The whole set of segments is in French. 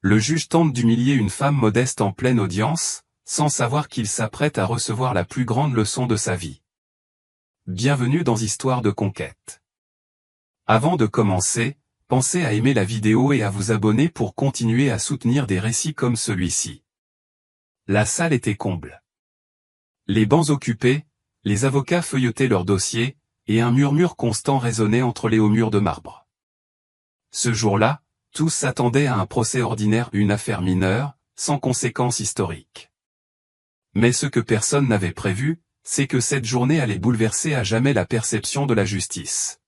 Le juge tente d'humilier une femme modeste en pleine audience, sans savoir qu'il s'apprête à recevoir la plus grande leçon de sa vie. Bienvenue dans Histoire de conquête. Avant de commencer, pensez à aimer la vidéo et à vous abonner pour continuer à soutenir des récits comme celui-ci. La salle était comble. Les bancs occupés, les avocats feuilletaient leurs dossiers, et un murmure constant résonnait entre les hauts murs de marbre. Ce jour-là, tous s'attendaient à un procès ordinaire, une affaire mineure, sans conséquences historiques. Mais ce que personne n'avait prévu, c'est que cette journée allait bouleverser à jamais la perception de la justice.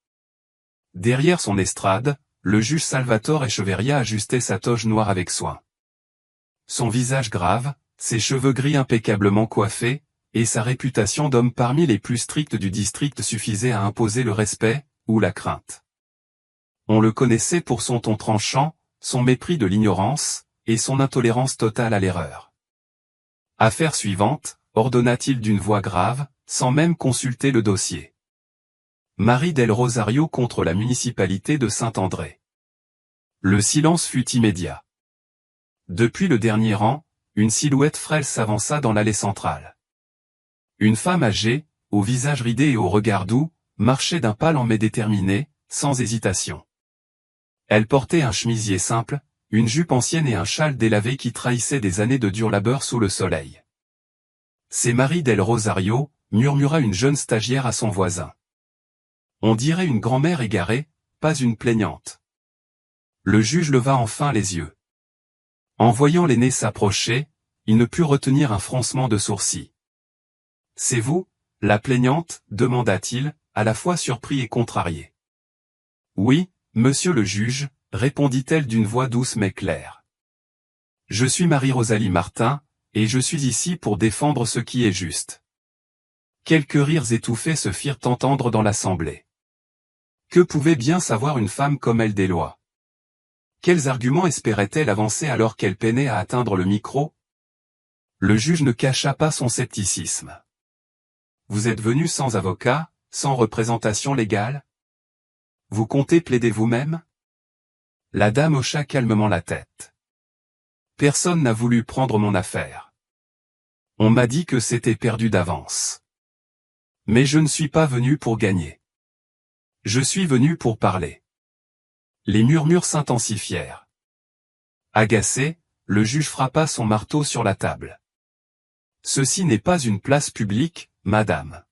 Derrière son estrade, le juge Salvatore Echeverria ajustait sa toge noire avec soin. Son visage grave, ses cheveux gris impeccablement coiffés, et sa réputation d'homme parmi les plus stricts du district suffisaient à imposer le respect, ou la crainte. On le connaissait pour son ton tranchant, son mépris de l'ignorance, et son intolérance totale à l'erreur. Affaire suivante, ordonna-t-il d'une voix grave, sans même consulter le dossier. Marie del Rosario contre la municipalité de Saint-André. Le silence fut immédiat. Depuis le dernier rang, une silhouette frêle s'avança dans l'allée centrale. Une femme âgée, au visage ridé et au regard doux, marchait d'un pas lent mais déterminé, sans hésitation. Elle portait un chemisier simple, une jupe ancienne et un châle délavé qui trahissaient des années de dur labeur sous le soleil. « C'est Marie del Rosario », murmura une jeune stagiaire à son voisin. On dirait une grand-mère égarée, pas une plaignante. Le juge leva enfin les yeux. En voyant l'aîné s'approcher, il ne put retenir un froncement de sourcils. « C'est vous, la plaignante ?» demanda-t-il, à la fois surpris et contrarié. « Oui, monsieur le juge », répondit-elle d'une voix douce mais claire. « Je suis Marie-Rosalie Martin, et je suis ici pour défendre ce qui est juste. » Quelques rires étouffés se firent entendre dans l'assemblée. Que pouvait bien savoir une femme comme elle des lois? Quels arguments espérait-elle avancer alors qu'elle peinait à atteindre le micro? Le juge ne cacha pas son scepticisme. « Vous êtes venu sans avocat, sans représentation légale? Vous comptez plaider vous-même » La dame hocha calmement la tête. « Personne n'a voulu prendre mon affaire. On m'a dit que c'était perdu d'avance. Mais je ne suis pas venu pour gagner. Je suis venu pour parler. » Les murmures s'intensifièrent. Agacé, le juge frappa son marteau sur la table. « Ceci n'est pas une place publique, madame.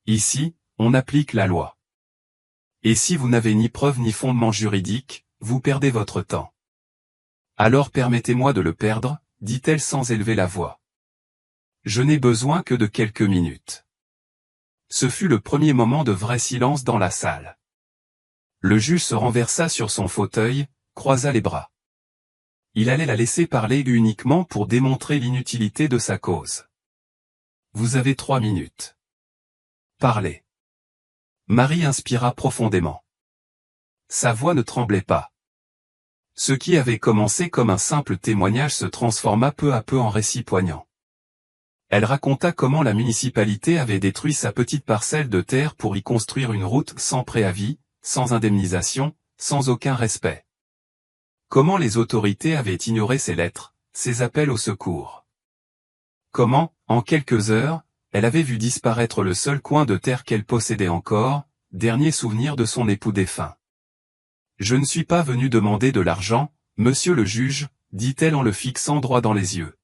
Ici, on applique la loi. Et si vous n'avez ni preuve ni fondement juridique, vous perdez votre temps. » « Alors permettez-moi de le perdre, » dit-elle sans élever la voix. « Je n'ai besoin que de quelques minutes. » Ce fut le premier moment de vrai silence dans la salle. Le juge se renversa sur son fauteuil, croisa les bras. Il allait la laisser parler uniquement pour démontrer l'inutilité de sa cause. « Vous avez 3 minutes. Parlez. » Marie inspira profondément. Sa voix ne tremblait pas. Ce qui avait commencé comme un simple témoignage se transforma peu à peu en récit poignant. Elle raconta comment la municipalité avait détruit sa petite parcelle de terre pour y construire une route sans préavis, sans indemnisation, sans aucun respect. Comment les autorités avaient ignoré ses lettres, ses appels au secours. Comment, en quelques heures, elle avait vu disparaître le seul coin de terre qu'elle possédait encore, dernier souvenir de son époux défunt. « Je ne suis pas venu demander de l'argent, monsieur le juge, » dit-elle en le fixant droit dans les yeux.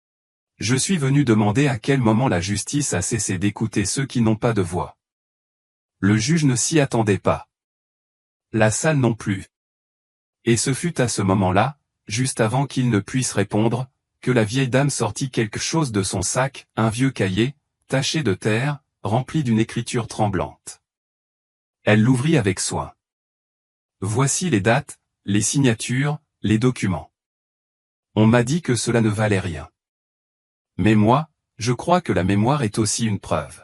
« Je suis venu demander à quel moment la justice a cessé d'écouter ceux qui n'ont pas de voix. » Le juge ne s'y attendait pas. La salle non plus. Et ce fut à ce moment-là, juste avant qu'il ne puisse répondre, que la vieille dame sortit quelque chose de son sac, un vieux cahier, taché de terre, rempli d'une écriture tremblante. Elle l'ouvrit avec soin. Voici les dates, les signatures, les documents. On m'a dit que cela ne valait rien. Mais moi, je crois que la mémoire est aussi une preuve.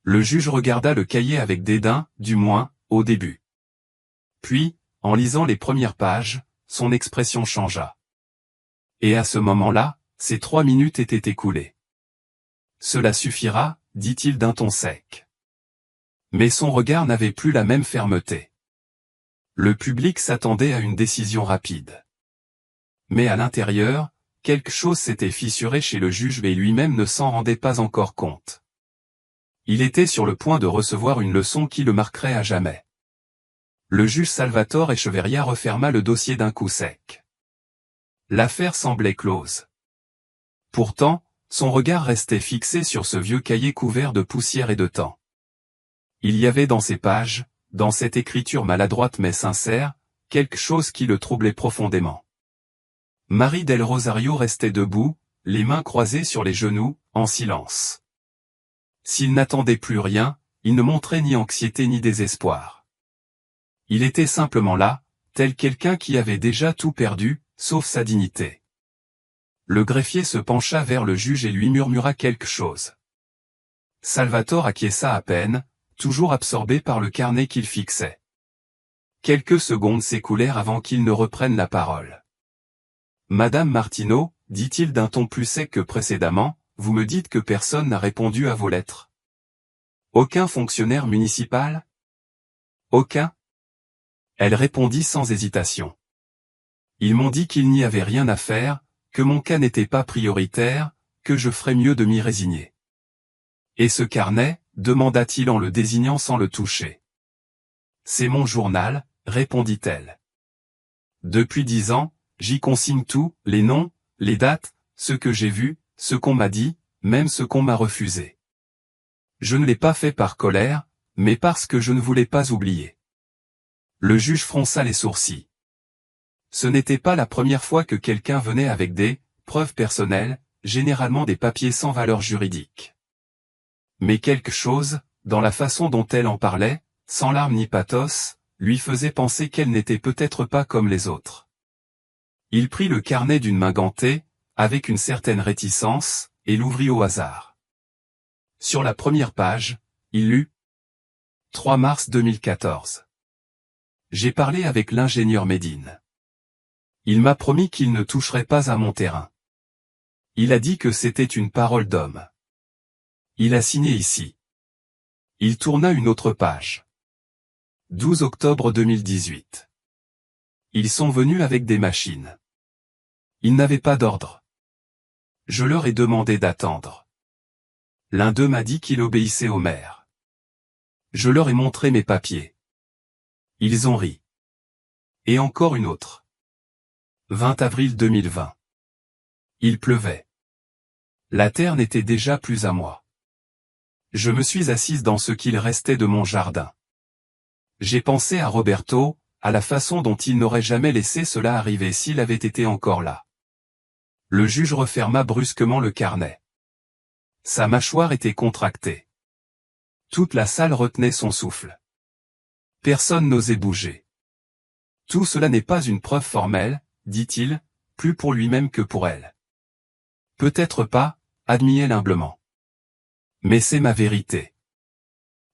Le juge regarda le cahier avec dédain, du moins, au début. Puis, en lisant les premières pages, son expression changea. Et à ce moment-là, ces 3 minutes étaient écoulées. « Cela suffira, » dit-il d'un ton sec. Mais son regard n'avait plus la même fermeté. Le public s'attendait à une décision rapide. Mais à l'intérieur, quelque chose s'était fissuré chez le juge et lui-même ne s'en rendait pas encore compte. Il était sur le point de recevoir une leçon qui le marquerait à jamais. Le juge Salvatore Echeverria referma le dossier d'un coup sec. L'affaire semblait close. Pourtant, son regard restait fixé sur ce vieux cahier couvert de poussière et de temps. Il y avait dans ces pages, dans cette écriture maladroite mais sincère, quelque chose qui le troublait profondément. Marie del Rosario restait debout, les mains croisées sur les genoux, en silence. S'il n'attendait plus rien, il ne montrait ni anxiété ni désespoir. Il était simplement là, tel quelqu'un qui avait déjà tout perdu, sauf sa dignité. Le greffier se pencha vers le juge et lui murmura quelque chose. Salvatore acquiesça à peine, toujours absorbé par le carnet qu'il fixait. Quelques secondes s'écoulèrent avant qu'il ne reprenne la parole. « Madame Martineau, dit-il d'un ton plus sec que précédemment, vous me dites que personne n'a répondu à vos lettres. Aucun fonctionnaire municipal? Aucun? Elle répondit sans hésitation. Ils m'ont dit qu'il n'y avait rien à faire, que mon cas n'était pas prioritaire, que je ferais mieux de m'y résigner. Et ce carnet, demanda-t-il en le désignant sans le toucher. C'est mon journal, répondit-elle. Depuis 10 ans, j'y consigne tout, les noms, les dates, ce que j'ai vu, ce qu'on m'a dit, même ce qu'on m'a refusé. Je ne l'ai pas fait par colère, mais parce que je ne voulais pas oublier. Le juge fronça les sourcils. Ce n'était pas la première fois que quelqu'un venait avec des preuves personnelles, généralement des papiers sans valeur juridique. Mais quelque chose, dans la façon dont elle en parlait, sans larmes ni pathos, lui faisait penser qu'elle n'était peut-être pas comme les autres. Il prit le carnet d'une main gantée, avec une certaine réticence, et l'ouvrit au hasard. Sur la première page, il lut « 3 mars 2014. J'ai parlé avec l'ingénieur Médine. Il m'a promis qu'il ne toucherait pas à mon terrain. Il a dit que c'était une parole d'homme. Il a signé ici. » Il tourna une autre page. 12 octobre 2018. Ils sont venus avec des machines. Ils n'avaient pas d'ordre. Je leur ai demandé d'attendre. L'un d'eux m'a dit qu'il obéissait au maire. Je leur ai montré mes papiers. Ils ont ri. Et encore une autre. 20 avril 2020. Il pleuvait. La terre n'était déjà plus à moi. Je me suis assise dans ce qu'il restait de mon jardin. J'ai pensé à Roberto, à la façon dont il n'aurait jamais laissé cela arriver s'il avait été encore là. Le juge referma brusquement le carnet. Sa mâchoire était contractée. Toute la salle retenait son souffle. Personne n'osait bouger. Tout cela n'est pas une preuve formelle, dit-il, plus pour lui-même que pour elle. Peut-être pas, admit-elle humblement. Mais c'est ma vérité.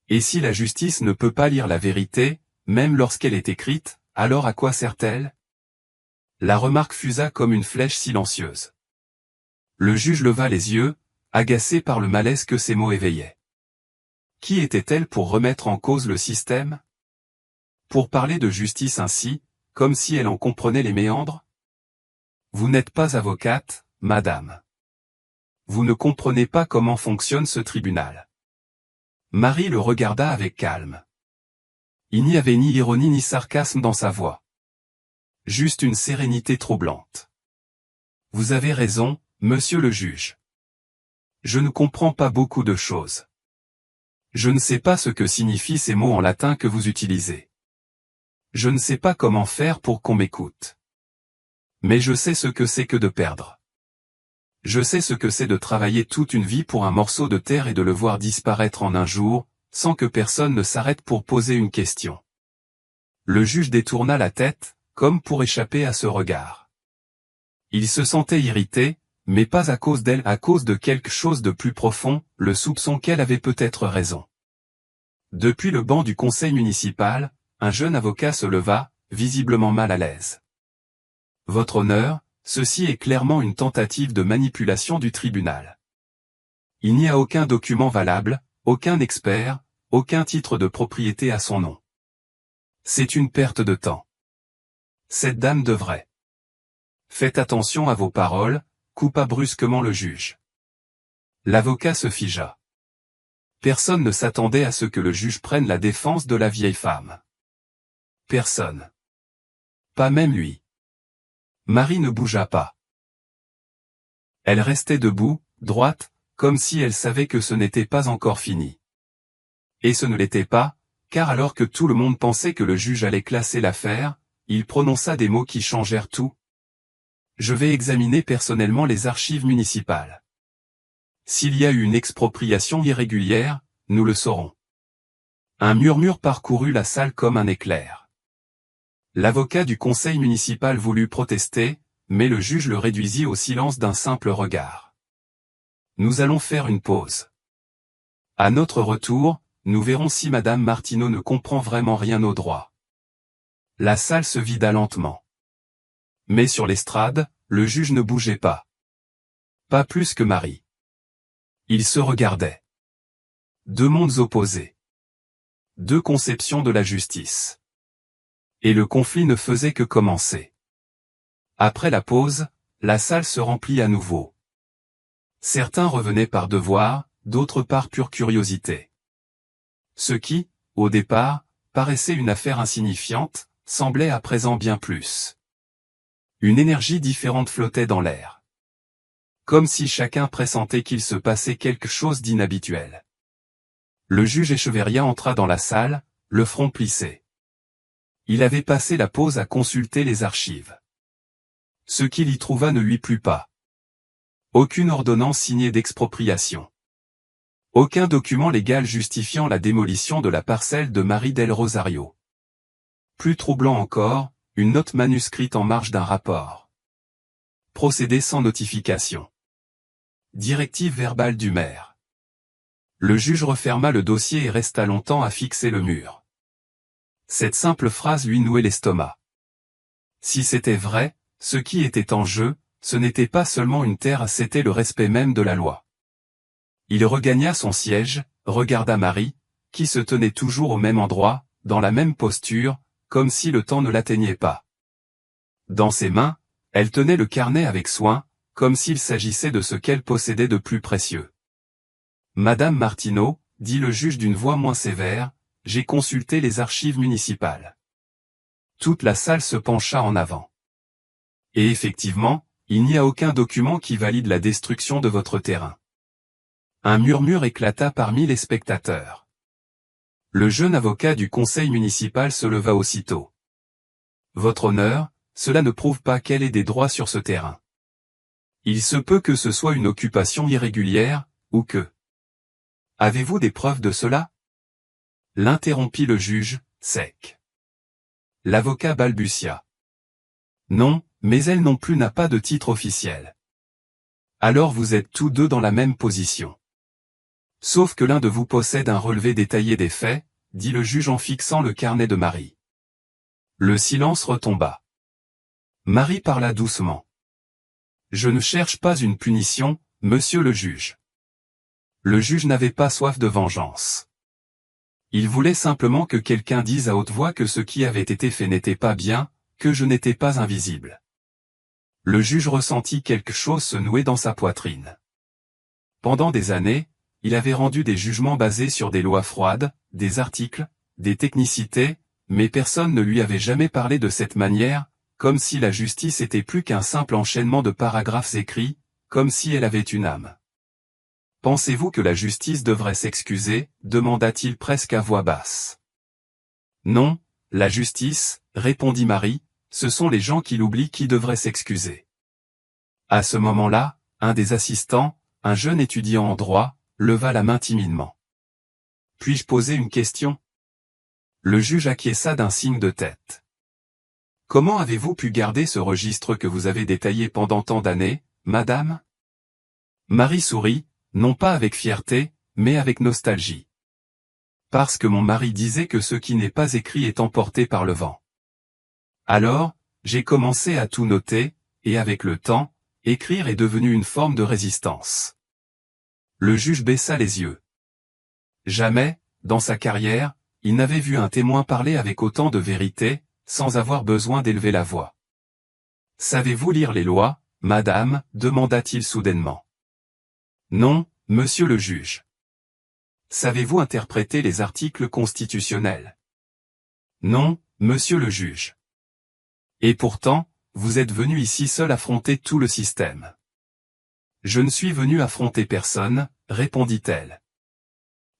Et si la justice ne peut pas lire la vérité, même lorsqu'elle est écrite, alors à quoi sert-elle? La remarque fusa comme une flèche silencieuse. Le juge leva les yeux, agacé par le malaise que ces mots éveillaient. Qui était-elle pour remettre en cause le système? Pour parler de justice ainsi, comme si elle en comprenait les méandres? Vous n'êtes pas avocate, madame. Vous ne comprenez pas comment fonctionne ce tribunal. Marie le regarda avec calme. Il n'y avait ni ironie ni sarcasme dans sa voix. Juste une sérénité troublante. Vous avez raison, monsieur le juge. Je ne comprends pas beaucoup de choses. Je ne sais pas ce que signifient ces mots en latin que vous utilisez. Je ne sais pas comment faire pour qu'on m'écoute. Mais je sais ce que c'est que de perdre. Je sais ce que c'est de travailler toute une vie pour un morceau de terre et de le voir disparaître en un jour, sans que personne ne s'arrête pour poser une question. Le juge détourna la tête, comme pour échapper à ce regard. Il se sentait irrité, mais pas à cause d'elle, à cause de quelque chose de plus profond, le soupçon qu'elle avait peut-être raison. Depuis le banc du conseil municipal, un jeune avocat se leva, visiblement mal à l'aise. Votre honneur, ceci est clairement une tentative de manipulation du tribunal. Il n'y a aucun document valable, aucun expert, aucun titre de propriété à son nom. C'est une perte de temps. Cette dame devrait Faites attention à vos paroles, coupa brusquement le juge. L'avocat se figea. Personne ne s'attendait à ce que le juge prenne la défense de la vieille femme. Personne. Pas même lui. Marie ne bougea pas. Elle restait debout, droite, comme si elle savait que ce n'était pas encore fini. Et ce ne l'était pas, car alors que tout le monde pensait que le juge allait classer l'affaire, il prononça des mots qui changèrent tout. Je vais examiner personnellement les archives municipales. S'il y a eu une expropriation irrégulière, nous le saurons. Un murmure parcourut la salle comme un éclair. L'avocat du conseil municipal voulut protester, mais le juge le réduisit au silence d'un simple regard. Nous allons faire une pause. À notre retour, nous verrons si Madame Martineau ne comprend vraiment rien au droit. La salle se vida lentement. Mais sur l'estrade, le juge ne bougeait pas. Pas plus que Marie. Ils se regardaient. Deux mondes opposés. Deux conceptions de la justice. Et le conflit ne faisait que commencer. Après la pause, la salle se remplit à nouveau. Certains revenaient par devoir, d'autres par pure curiosité. Ce qui, au départ, paraissait une affaire insignifiante, semblait à présent bien plus. Une énergie différente flottait dans l'air. Comme si chacun pressentait qu'il se passait quelque chose d'inhabituel. Le juge Echeverria entra dans la salle, le front plissé. Il avait passé la pause à consulter les archives. Ce qu'il y trouva ne lui plut pas. Aucune ordonnance signée d'expropriation. Aucun document légal justifiant la démolition de la parcelle de Marie del Rosario. Plus troublant encore, une note manuscrite en marge d'un rapport. Procédé sans notification. Directive verbale du maire. Le juge referma le dossier et resta longtemps à fixer le mur. Cette simple phrase lui nouait l'estomac. Si c'était vrai, ce qui était en jeu, ce n'était pas seulement une terre, c'était le respect même de la loi. Il regagna son siège, regarda Marie, qui se tenait toujours au même endroit, dans la même posture, comme si le temps ne l'atteignait pas. Dans ses mains, elle tenait le carnet avec soin, comme s'il s'agissait de ce qu'elle possédait de plus précieux. Madame Martineau, dit le juge d'une voix moins sévère, j'ai consulté les archives municipales. Toute la salle se pencha en avant. Et effectivement, il n'y a aucun document qui valide la destruction de votre terrain. Un murmure éclata parmi les spectateurs. Le jeune avocat du conseil municipal se leva aussitôt. Votre honneur, cela ne prouve pas qu'elle ait des droits sur ce terrain. Il se peut que ce soit une occupation irrégulière, ou que... Avez-vous des preuves de cela? L'interrompit le juge, sec. L'avocat balbutia. Non, mais elle non plus n'a pas de titre officiel. Alors vous êtes tous deux dans la même position. Sauf que l'un de vous possède un relevé détaillé des faits, dit le juge en fixant le carnet de Marie. Le silence retomba. Marie parla doucement. Je ne cherche pas une punition, monsieur le juge. Le juge n'avait pas soif de vengeance. Il voulait simplement que quelqu'un dise à haute voix que ce qui avait été fait n'était pas bien, que je n'étais pas invisible. Le juge ressentit quelque chose se nouer dans sa poitrine. Pendant des années, il avait rendu des jugements basés sur des lois froides, des articles, des technicités, mais personne ne lui avait jamais parlé de cette manière, comme si la justice était plus qu'un simple enchaînement de paragraphes écrits, comme si elle avait une âme. Pensez-vous que la justice devrait s'excuser, demanda-t-il presque à voix basse. Non, la justice, répondit Marie, ce sont les gens qui l'oublient qui devraient s'excuser. À ce moment-là, un des assistants, un jeune étudiant en droit, leva la main timidement. Puis-je poser une question? Le juge acquiesça d'un signe de tête. Comment avez-vous pu garder ce registre que vous avez détaillé pendant tant d'années, madame? Marie sourit, non pas avec fierté, mais avec nostalgie. Parce que mon mari disait que ce qui n'est pas écrit est emporté par le vent. Alors, j'ai commencé à tout noter, et avec le temps, écrire est devenu une forme de résistance. Le juge baissa les yeux. Jamais, dans sa carrière, il n'avait vu un témoin parler avec autant de vérité, sans avoir besoin d'élever la voix. Savez-vous lire les lois, madame, demanda-t-il soudainement. Non, monsieur le juge. Savez-vous interpréter les articles constitutionnels? Non, monsieur le juge. Et pourtant, vous êtes venu ici seul affronter tout le système. Je ne suis venu affronter personne, répondit-elle.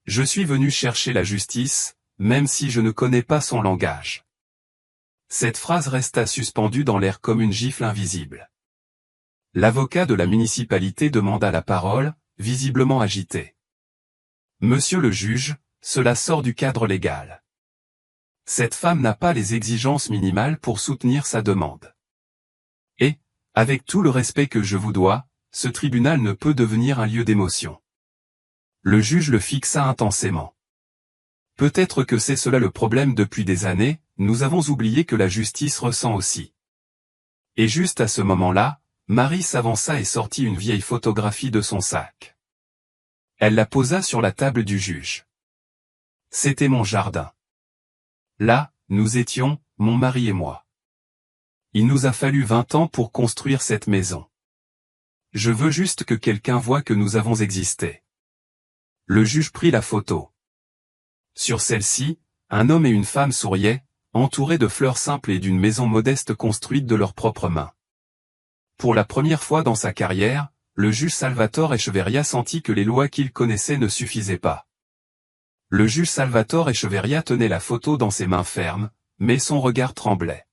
Je suis venu chercher la justice, même si je ne connais pas son langage. Cette phrase resta suspendue dans l'air comme une gifle invisible. L'avocat de la municipalité demanda la parole, visiblement agité. Monsieur le juge, cela sort du cadre légal. Cette femme n'a pas les exigences minimales pour soutenir sa demande. Et, avec tout le respect que je vous dois, ce tribunal ne peut devenir un lieu d'émotion. Le juge le fixa intensément. Peut-être que c'est cela le problème depuis des années, nous avons oublié que la justice ressent aussi. Et juste à ce moment-là, Marie s'avança et sortit une vieille photographie de son sac. Elle la posa sur la table du juge. C'était mon jardin. Là, nous étions, mon mari et moi. Il nous a fallu 20 ans pour construire cette maison. Je veux juste que quelqu'un voie que nous avons existé. Le juge prit la photo. Sur celle-ci, un homme et une femme souriaient, entourés de fleurs simples et d'une maison modeste construite de leurs propres mains. Pour la première fois dans sa carrière, le juge Salvatore Echeverria sentit que les lois qu'il connaissait ne suffisaient pas. Le juge Salvatore Echeverria tenait la photo dans ses mains fermes, mais son regard tremblait.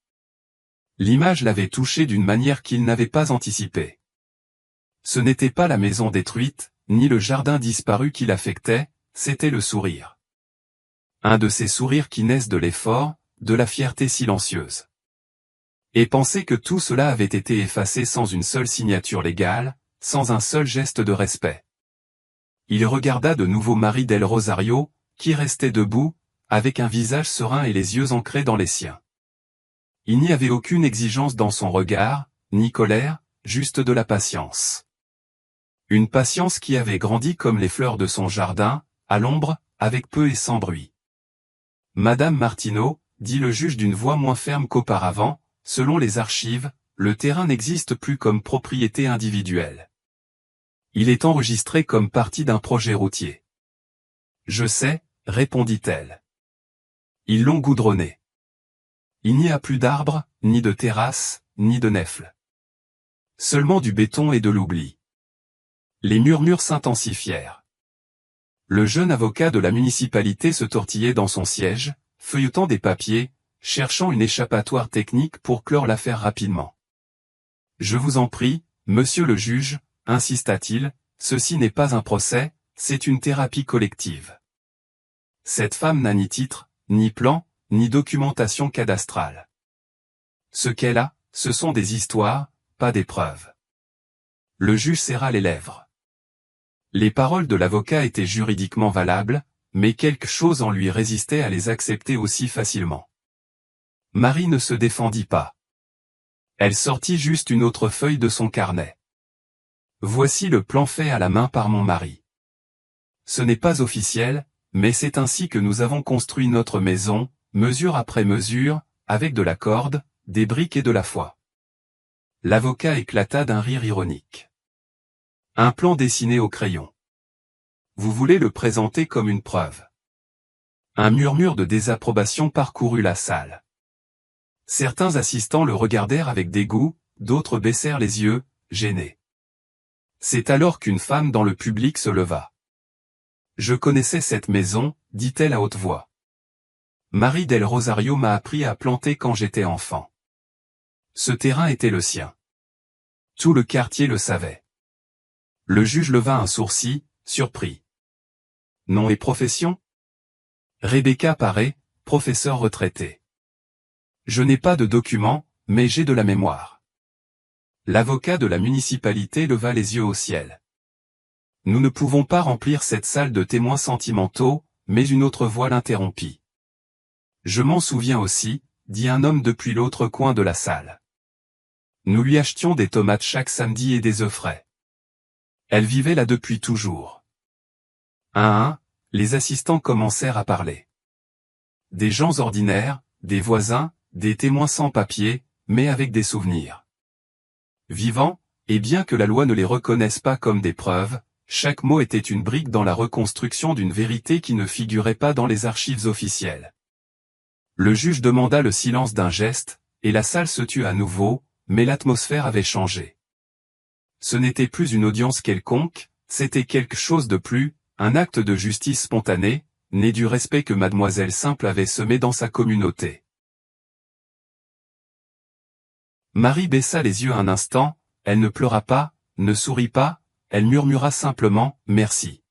L'image l'avait touché d'une manière qu'il n'avait pas anticipée. Ce n'était pas la maison détruite, ni le jardin disparu qui l'affectait, c'était le sourire. Un de ces sourires qui naissent de l'effort, de la fierté silencieuse. Et penser que tout cela avait été effacé sans une seule signature légale, sans un seul geste de respect. Il regarda de nouveau Marie del Rosario, qui restait debout, avec un visage serein et les yeux ancrés dans les siens. Il n'y avait aucune exigence dans son regard, ni colère, juste de la patience. Une patience qui avait grandi comme les fleurs de son jardin, à l'ombre, avec peu et sans bruit. Madame Martineau, dit le juge d'une voix moins ferme qu'auparavant, selon les archives, le terrain n'existe plus comme propriété individuelle. Il est enregistré comme partie d'un projet routier. Je sais, répondit-elle. Ils l'ont goudronné. Il n'y a plus d'arbres, ni de terrasses, ni de nèfles. Seulement du béton et de l'oubli. Les murmures s'intensifièrent. Le jeune avocat de la municipalité se tortillait dans son siège, feuilletant des papiers, cherchant une échappatoire technique pour clore l'affaire rapidement. Je vous en prie, monsieur le juge, insista-t-il, ceci n'est pas un procès, c'est une thérapie collective. Cette femme n'a ni titre, ni plan, ni documentation cadastrale. Ce qu'elle a, ce sont des histoires, pas des preuves. Le juge serra les lèvres. Les paroles de l'avocat étaient juridiquement valables, mais quelque chose en lui résistait à les accepter aussi facilement. Marie ne se défendit pas. Elle sortit juste une autre feuille de son carnet. Voici le plan fait à la main par mon mari. Ce n'est pas officiel, mais c'est ainsi que nous avons construit notre maison, mesure après mesure, avec de la corde, des briques et de la foi. L'avocat éclata d'un rire ironique. Un plan dessiné au crayon. Vous voulez le présenter comme une preuve. Un murmure de désapprobation parcourut la salle. Certains assistants le regardèrent avec dégoût, d'autres baissèrent les yeux, gênés. C'est alors qu'une femme dans le public se leva. Je connaissais cette maison, dit-elle à haute voix. Marie del Rosario m'a appris à planter quand j'étais enfant. Ce terrain était le sien. Tout le quartier le savait. Le juge leva un sourcil, surpris. Nom et profession? Rebecca Paré, professeur retraité. Je n'ai pas de documents, mais j'ai de la mémoire. L'avocat de la municipalité leva les yeux au ciel. Nous ne pouvons pas remplir cette salle de témoins sentimentaux, mais une autre voix l'interrompit. Je m'en souviens aussi, dit un homme depuis l'autre coin de la salle. Nous lui achetions des tomates chaque samedi et des œufs frais. Elle vivait là depuis toujours. Un à un, les assistants commencèrent à parler. Des gens ordinaires, des voisins, des témoins sans papier, mais avec des souvenirs. vivants, et bien que la loi ne les reconnaisse pas comme des preuves, chaque mot était une brique dans la reconstruction d'une vérité qui ne figurait pas dans les archives officielles. Le juge demanda le silence d'un geste, et la salle se tut à nouveau, mais l'atmosphère avait changé. Ce n'était plus une audience quelconque, c'était quelque chose de plus, un acte de justice spontanée, né du respect que Mademoiselle Simple avait semé dans sa communauté. Marie baissa les yeux un instant, elle ne pleura pas, ne sourit pas, elle murmura simplement « Merci ».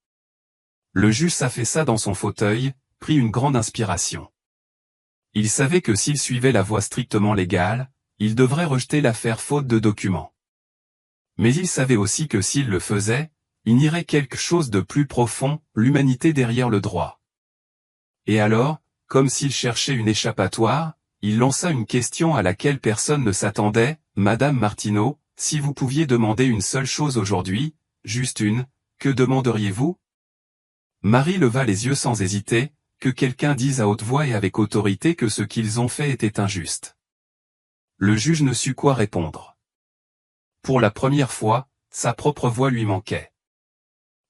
Le juge s'affaissa dans son fauteuil, prit une grande inspiration. Il savait que s'il suivait la voie strictement légale, il devrait rejeter l'affaire faute de documents. Mais il savait aussi que s'il le faisait, il nierait quelque chose de plus profond, l'humanité derrière le droit. Et alors, comme s'il cherchait une échappatoire, il lança une question à laquelle personne ne s'attendait, « Madame Martineau, si vous pouviez demander une seule chose aujourd'hui, juste une, que demanderiez-vous » Marie leva les yeux sans hésiter, que quelqu'un dise à haute voix et avec autorité que ce qu'ils ont fait était injuste. Le juge ne sut quoi répondre. Pour la première fois, sa propre voix lui manquait.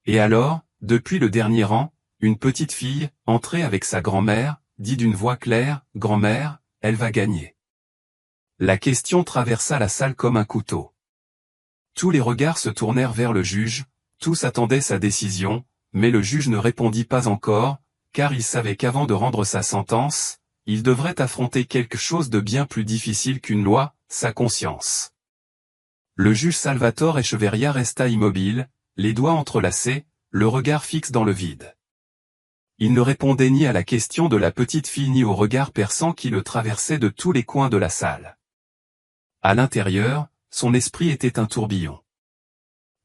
Et alors, depuis le dernier rang, une petite fille, entrée avec sa grand-mère, dit d'une voix claire, « Grand-mère, elle va gagner ». La question traversa la salle comme un couteau. Tous les regards se tournèrent vers le juge, tous attendaient sa décision, mais le juge ne répondit pas encore, car il savait qu'avant de rendre sa sentence, il devrait affronter quelque chose de bien plus difficile qu'une loi, sa conscience. Le juge Salvatore Echeverria resta immobile, les doigts entrelacés, le regard fixe dans le vide. Il ne répondait ni à la question de la petite fille ni au regard perçant qui le traversait de tous les coins de la salle. À l'intérieur, son esprit était un tourbillon.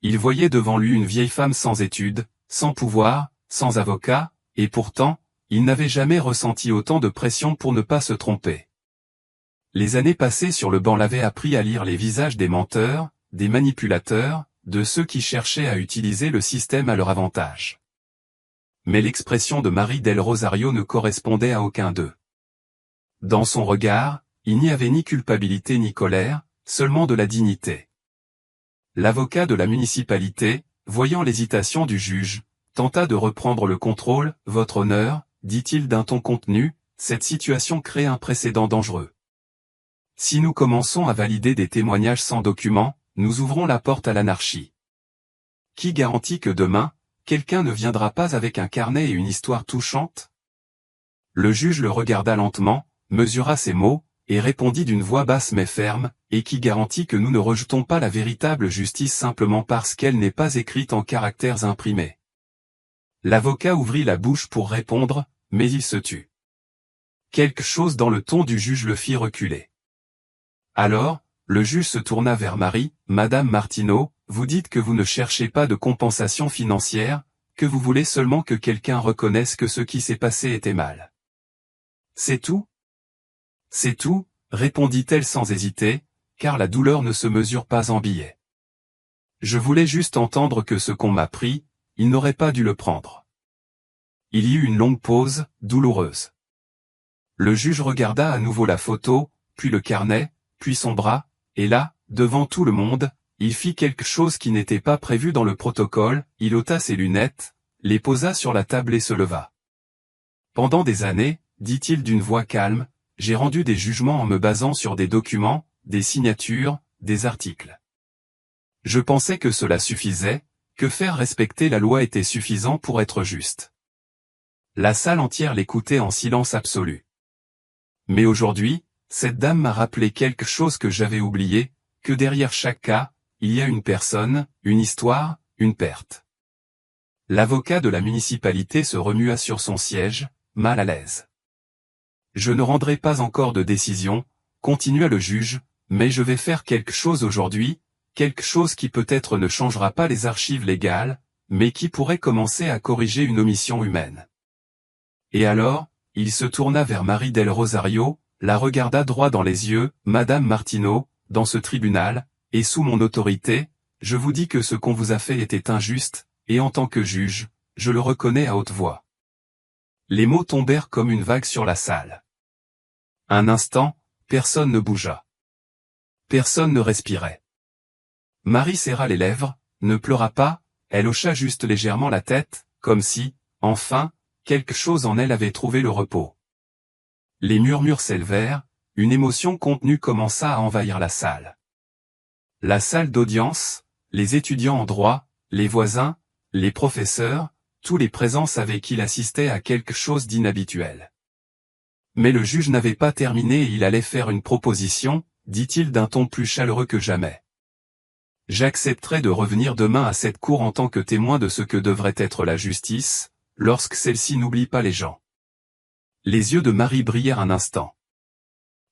Il voyait devant lui une vieille femme sans études, sans pouvoir, sans avocat, et pourtant, il n'avait jamais ressenti autant de pression pour ne pas se tromper. Les années passées sur le banc l'avaient appris à lire les visages des menteurs, des manipulateurs, de ceux qui cherchaient à utiliser le système à leur avantage. Mais l'expression de Marie del Rosario ne correspondait à aucun d'eux. Dans son regard, il n'y avait ni culpabilité ni colère, seulement de la dignité. L'avocat de la municipalité, voyant l'hésitation du juge, tenta de reprendre le contrôle. « Votre honneur, dit-il d'un ton contenu, cette situation crée un précédent dangereux. Si nous commençons à valider des témoignages sans documents, nous ouvrons la porte à l'anarchie. Qui garantit que demain, quelqu'un ne viendra pas avec un carnet et une histoire touchante ?» Le juge le regarda lentement, mesura ses mots, et répondit d'une voix basse mais ferme, « Et qui garantit que nous ne rejetons pas la véritable justice simplement parce qu'elle n'est pas écrite en caractères imprimés ?» L'avocat ouvrit la bouche pour répondre, mais il se tut. Quelque chose dans le ton du juge le fit reculer. Alors, le juge se tourna vers Marie, « Madame Martineau, vous dites que vous ne cherchez pas de compensation financière, que vous voulez seulement que quelqu'un reconnaisse que ce qui s'est passé était mal. C'est tout ? » « C'est tout, » répondit-elle sans hésiter, car la douleur ne se mesure pas en billets. « Je voulais juste entendre que ce qu'on m'a pris, il n'aurait pas dû le prendre. » Il y eut une longue pause, douloureuse. Le juge regarda à nouveau la photo, puis le carnet, puis son bras, et là, devant tout le monde, il fit quelque chose qui n'était pas prévu dans le protocole, il ôta ses lunettes, les posa sur la table et se leva. « Pendant des années, dit-il d'une voix calme, j'ai rendu des jugements en me basant sur des documents, des signatures, des articles. Je pensais que cela suffisait, que faire respecter la loi était suffisant pour être juste. La salle entière l'écoutait en silence absolu. Mais aujourd'hui, cette dame m'a rappelé quelque chose que j'avais oublié, que derrière chaque cas, il y a une personne, une histoire, une perte. » L'avocat de la municipalité se remua sur son siège, mal à l'aise. « Je ne rendrai pas encore de décision, » continua le juge, « mais je vais faire quelque chose aujourd'hui, quelque chose qui peut-être ne changera pas les archives légales, mais qui pourrait commencer à corriger une omission humaine. » Et alors, il se tourna vers Marie del Rosario, la regarda droit dans les yeux, « Madame Martineau, dans ce tribunal, et sous mon autorité, je vous dis que ce qu'on vous a fait était injuste, et en tant que juge, je le reconnais à haute voix. » Les mots tombèrent comme une vague sur la salle. Un instant, personne ne bougea. Personne ne respirait. Marie serra les lèvres, ne pleura pas, elle hocha juste légèrement la tête, comme si, enfin, quelque chose en elle avait trouvé le repos. Les murmures s'élevèrent, une émotion contenue commença à envahir la salle. La salle d'audience, les étudiants en droit, les voisins, les professeurs, tous les présents savaient qu'il assistait à quelque chose d'inhabituel. Mais le juge n'avait pas terminé et il allait faire une proposition, dit-il d'un ton plus chaleureux que jamais. J'accepterai de revenir demain à cette cour en tant que témoin de ce que devrait être la justice, lorsque celle-ci n'oublie pas les gens. Les yeux de Marie brillèrent un instant.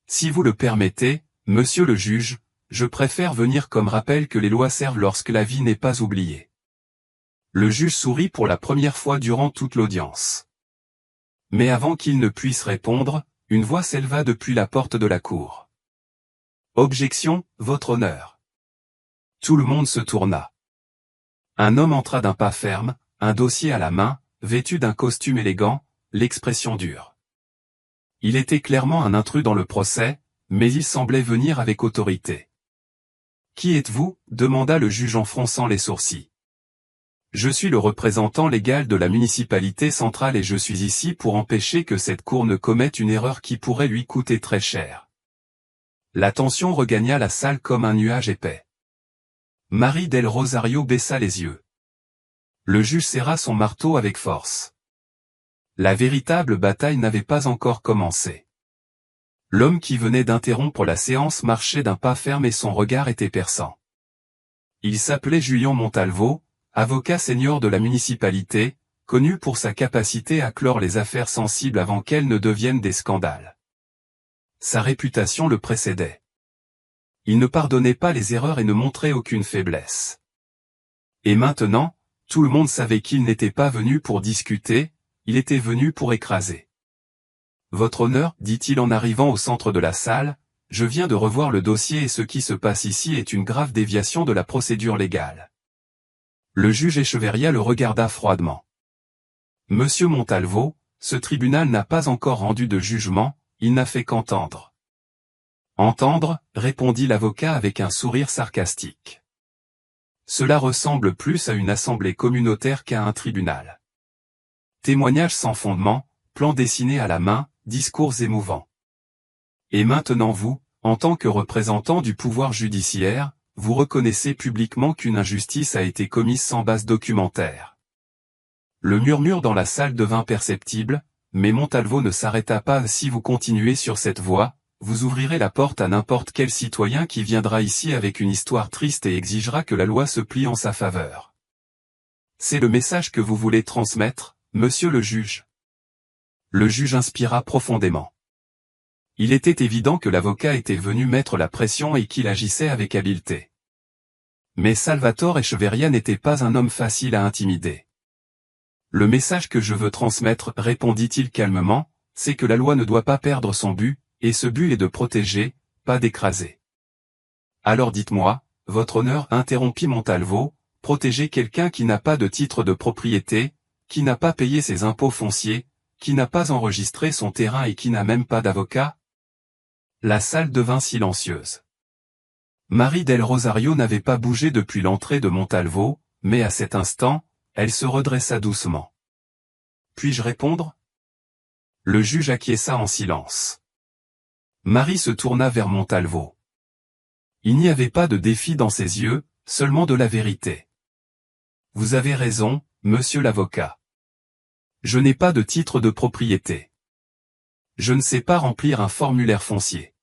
Si vous le permettez, monsieur le juge, je préfère venir comme rappel que les lois servent lorsque la vie n'est pas oubliée. Le juge sourit pour la première fois durant toute l'audience. Mais avant qu'il ne puisse répondre, une voix s'éleva depuis la porte de la cour. Objection, votre honneur. Tout le monde se tourna. Un homme entra d'un pas ferme, un dossier à la main, vêtu d'un costume élégant, l'expression dure. Il était clairement un intrus dans le procès, mais il semblait venir avec autorité. « Qui êtes-vous » demanda le juge en fronçant les sourcils. « Je suis le représentant légal de la municipalité centrale et je suis ici pour empêcher que cette cour ne commette une erreur qui pourrait lui coûter très cher. » La tension regagna la salle comme un nuage épais. Marie del Rosario baissa les yeux. Le juge serra son marteau avec force. La véritable bataille n'avait pas encore commencé. L'homme qui venait d'interrompre la séance marchait d'un pas ferme et son regard était perçant. Il s'appelait Julien Montalvo, avocat senior de la municipalité, connu pour sa capacité à clore les affaires sensibles avant qu'elles ne deviennent des scandales. Sa réputation le précédait. Il ne pardonnait pas les erreurs et ne montrait aucune faiblesse. Et maintenant, tout le monde savait qu'il n'était pas venu pour discuter, il était venu pour écraser. « Votre honneur, dit-il en arrivant au centre de la salle, je viens de revoir le dossier et ce qui se passe ici est une grave déviation de la procédure légale. » Le juge Echeverria le regarda froidement. « Monsieur Montalvo, ce tribunal n'a pas encore rendu de jugement, il n'a fait qu'entendre. » Entendre, répondit l'avocat avec un sourire sarcastique. Cela ressemble plus à une assemblée communautaire qu'à un tribunal. Témoignages sans fondement, plans dessinés à la main, discours émouvants. Et maintenant vous, en tant que représentant du pouvoir judiciaire, vous reconnaissez publiquement qu'une injustice a été commise sans base documentaire. Le murmure dans la salle devint perceptible, mais Montalvo ne s'arrêta pas. Si vous continuez sur cette voie, vous ouvrirez la porte à n'importe quel citoyen qui viendra ici avec une histoire triste et exigera que la loi se plie en sa faveur. C'est le message que vous voulez transmettre, monsieur le juge. Le juge inspira profondément. Il était évident que l'avocat était venu mettre la pression et qu'il agissait avec habileté. Mais Salvatore Echeverria n'était pas un homme facile à intimider. Le message que je veux transmettre, répondit-il calmement, c'est que la loi ne doit pas perdre son but, et ce but est de protéger, pas d'écraser. Alors dites-moi, votre honneur, interrompit Montalvo, protéger quelqu'un qui n'a pas de titre de propriété, qui n'a pas payé ses impôts fonciers, qui n'a pas enregistré son terrain et qui n'a même pas d'avocat? La salle devint silencieuse. Marie del Rosario n'avait pas bougé depuis l'entrée de Montalvo, mais à cet instant, elle se redressa doucement. Puis-je répondre? Le juge acquiesça en silence. Marie se tourna vers Montalvo. Il n'y avait pas de défi dans ses yeux, seulement de la vérité. Vous avez raison, monsieur l'avocat. Je n'ai pas de titre de propriété. Je ne sais pas remplir un formulaire foncier.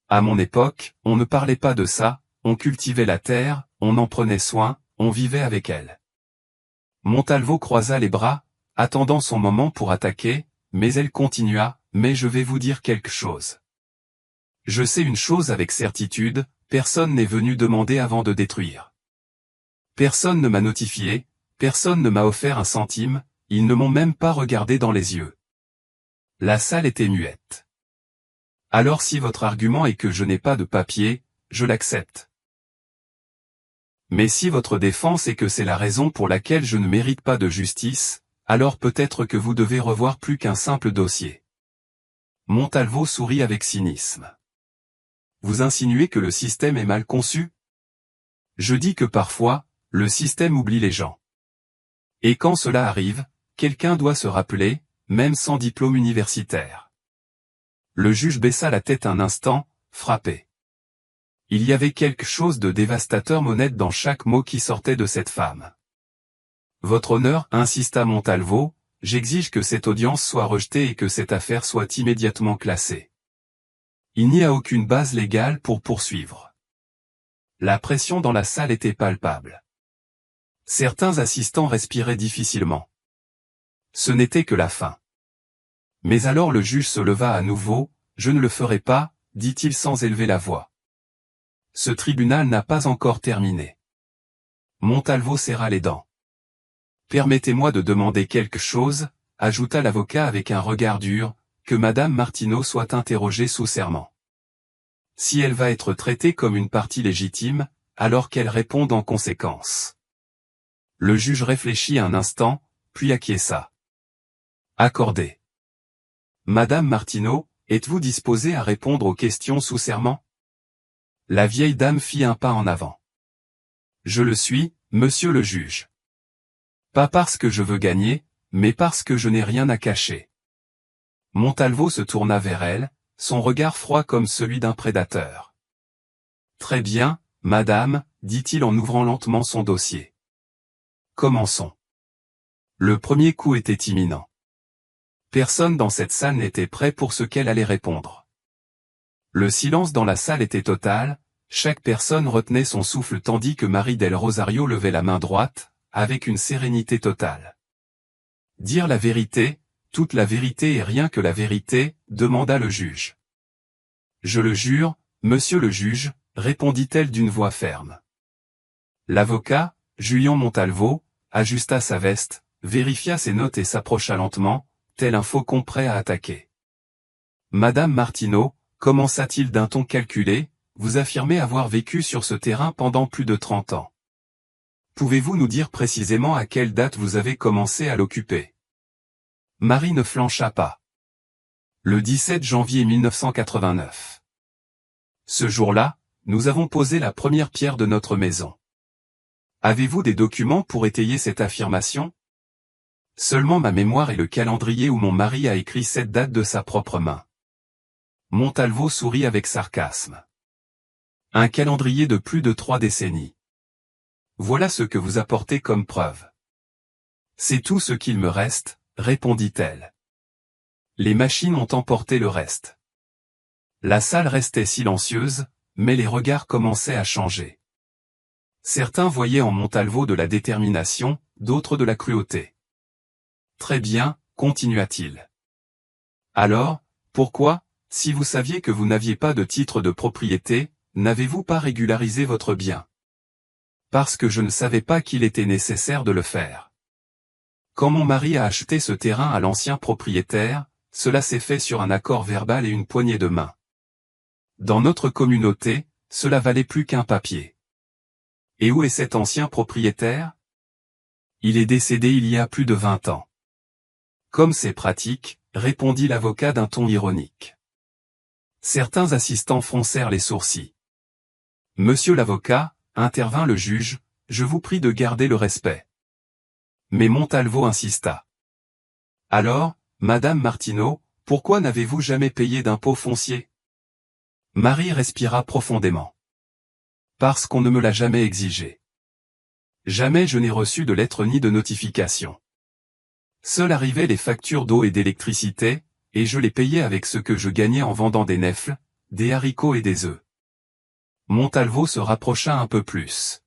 À mon époque, on ne parlait pas de ça, on cultivait la terre, on en prenait soin, on vivait avec elle. Montalvo croisa les bras, attendant son moment pour attaquer, mais elle continua, mais je vais vous dire quelque chose. Je sais une chose avec certitude, personne n'est venu demander avant de détruire. Personne ne m'a notifié, personne ne m'a offert un centime, ils ne m'ont même pas regardé dans les yeux. La salle était muette. Alors si votre argument est que je n'ai pas de papier, je l'accepte. Mais si votre défense est que c'est la raison pour laquelle je ne mérite pas de justice, alors peut-être que vous devez revoir plus qu'un simple dossier. Montalvo sourit avec cynisme. Vous insinuez que le système est mal conçu? Je dis que parfois, le système oublie les gens. Et quand cela arrive, quelqu'un doit se rappeler, même sans diplôme universitaire. Le juge baissa la tête un instant, frappé. Il y avait quelque chose de dévastateur honnête dans chaque mot qui sortait de cette femme. Votre honneur, insista Montalvo, j'exige que cette audience soit rejetée et que cette affaire soit immédiatement classée. Il n'y a aucune base légale pour poursuivre. La pression dans la salle était palpable. Certains assistants respiraient difficilement. Ce n'était que la fin. Mais alors le juge se leva à nouveau, « Je ne le ferai pas », dit-il sans élever la voix. Ce tribunal n'a pas encore terminé. Montalvo serra les dents. Permettez-moi de demander quelque chose, ajouta l'avocat avec un regard dur, que Madame Martineau soit interrogée sous serment. Si elle va être traitée comme une partie légitime, alors qu'elle réponde en conséquence. Le juge réfléchit un instant, puis acquiesça. Accordé. Madame Martineau, êtes-vous disposée à répondre aux questions sous serment? La vieille dame fit un pas en avant. Je le suis, monsieur le juge. Pas parce que je veux gagner, mais parce que je n'ai rien à cacher. Montalvo se tourna vers elle, son regard froid comme celui d'un prédateur. Très bien, madame, dit-il en ouvrant lentement son dossier. Commençons. Le premier coup était imminent. Personne dans cette salle n'était prêt pour ce qu'elle allait répondre. Le silence dans la salle était total, chaque personne retenait son souffle tandis que Marie del Rosario levait la main droite, avec une sérénité totale. Dire la vérité, toute la vérité et rien que la vérité, demanda le juge. Je le jure, monsieur le juge, répondit-elle d'une voix ferme. L'avocat, Julien Montalvo, ajusta sa veste, vérifia ses notes et s'approcha lentement, tel un faucon prêt à attaquer. Madame Martineau, commença-t-il d'un ton calculé, vous affirmez avoir vécu sur ce terrain pendant plus de 30 ans. Pouvez-vous nous dire précisément à quelle date vous avez commencé à l'occuper? Marie ne flancha pas. Le 17 janvier 1989. Ce jour-là, nous avons posé la première pierre de notre maison. Avez-vous des documents pour étayer cette affirmation? Seulement ma mémoire et le calendrier où mon mari a écrit cette date de sa propre main. Montalvo sourit avec sarcasme. Un calendrier de plus de 3 décennies. Voilà ce que vous apportez comme preuve. C'est tout ce qu'il me reste, répondit-elle. Les machines ont emporté le reste. La salle restait silencieuse, mais les regards commençaient à changer. Certains voyaient en Montalvo de la détermination, d'autres de la cruauté. Très bien, continua-t-il. Alors, pourquoi, si vous saviez que vous n'aviez pas de titre de propriété, n'avez-vous pas régularisé votre bien? Parce que je ne savais pas qu'il était nécessaire de le faire. Quand mon mari a acheté ce terrain à l'ancien propriétaire, cela s'est fait sur un accord verbal et une poignée de main. Dans notre communauté, cela valait plus qu'un papier. Et où est cet ancien propriétaire? Il est décédé il y a plus de 20 ans. Comme c'est pratique, répondit l'avocat d'un ton ironique. Certains assistants froncèrent les sourcils. Monsieur l'avocat, intervint le juge, je vous prie de garder le respect. Mais Montalvo insista. Alors, Madame Martineau, pourquoi n'avez-vous jamais payé d'impôt foncier? Marie respira profondément. Parce qu'on ne me l'a jamais exigé. Jamais je n'ai reçu de lettre ni de notification. Seules arrivaient les factures d'eau et d'électricité, et je les payais avec ce que je gagnais en vendant des nèfles, des haricots et des œufs. Montalvo se rapprocha un peu plus.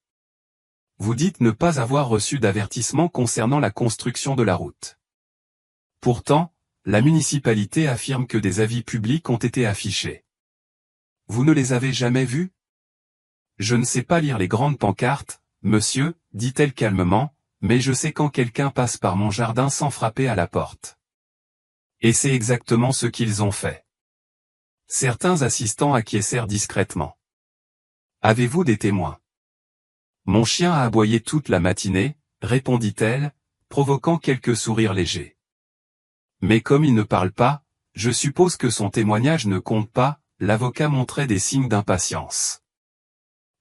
Vous dites ne pas avoir reçu d'avertissement concernant la construction de la route. Pourtant, la municipalité affirme que des avis publics ont été affichés. Vous ne les avez jamais vus? Je ne sais pas lire les grandes pancartes, monsieur, dit-elle calmement, mais je sais quand quelqu'un passe par mon jardin sans frapper à la porte. Et c'est exactement ce qu'ils ont fait. Certains assistants acquiescèrent discrètement. Avez-vous des témoins? Mon chien a aboyé toute la matinée, répondit-elle, provoquant quelques sourires légers. Mais comme il ne parle pas, je suppose que son témoignage ne compte pas, l'avocat montrait des signes d'impatience.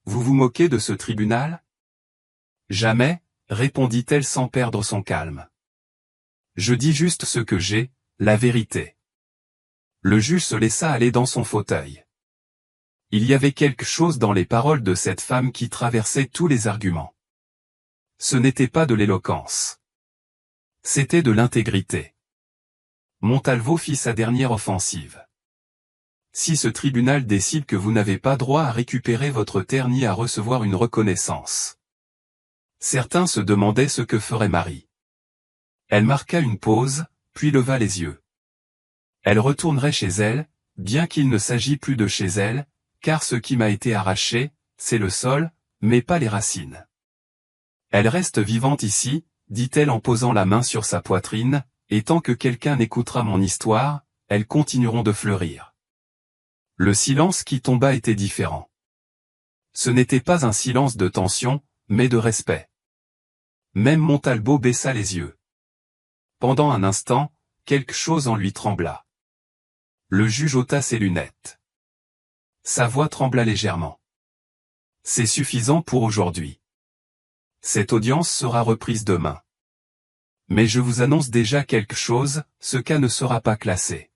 vous vous moquez de ce tribunal? Jamais, répondit-elle sans perdre son calme. Je dis juste ce que j'ai, la vérité. Le juge se laissa aller dans son fauteuil. Il y avait quelque chose dans les paroles de cette femme qui traversait tous les arguments. Ce n'était pas de l'éloquence. C'était de l'intégrité. Montalvo fit sa dernière offensive. Si ce tribunal décide que vous n'avez pas droit à récupérer votre terre ni à recevoir une reconnaissance. Certains se demandaient ce que ferait Marie. Elle marqua une pause, puis leva les yeux. Elle retournerait chez elle, bien qu'il ne s'agit plus de chez elle, car ce qui m'a été arraché, c'est le sol, mais pas les racines. Elle reste vivante ici, dit-elle en posant la main sur sa poitrine, et tant que quelqu'un écoutera mon histoire, elles continueront de fleurir. Le silence qui tomba était différent. Ce n'était pas un silence de tension, mais de respect. Même Montalvo baissa les yeux. Pendant un instant, quelque chose en lui trembla. Le juge ôta ses lunettes. Sa voix trembla légèrement. C'est suffisant pour aujourd'hui. Cette audience sera reprise demain. Mais je vous annonce déjà quelque chose, ce cas ne sera pas classé.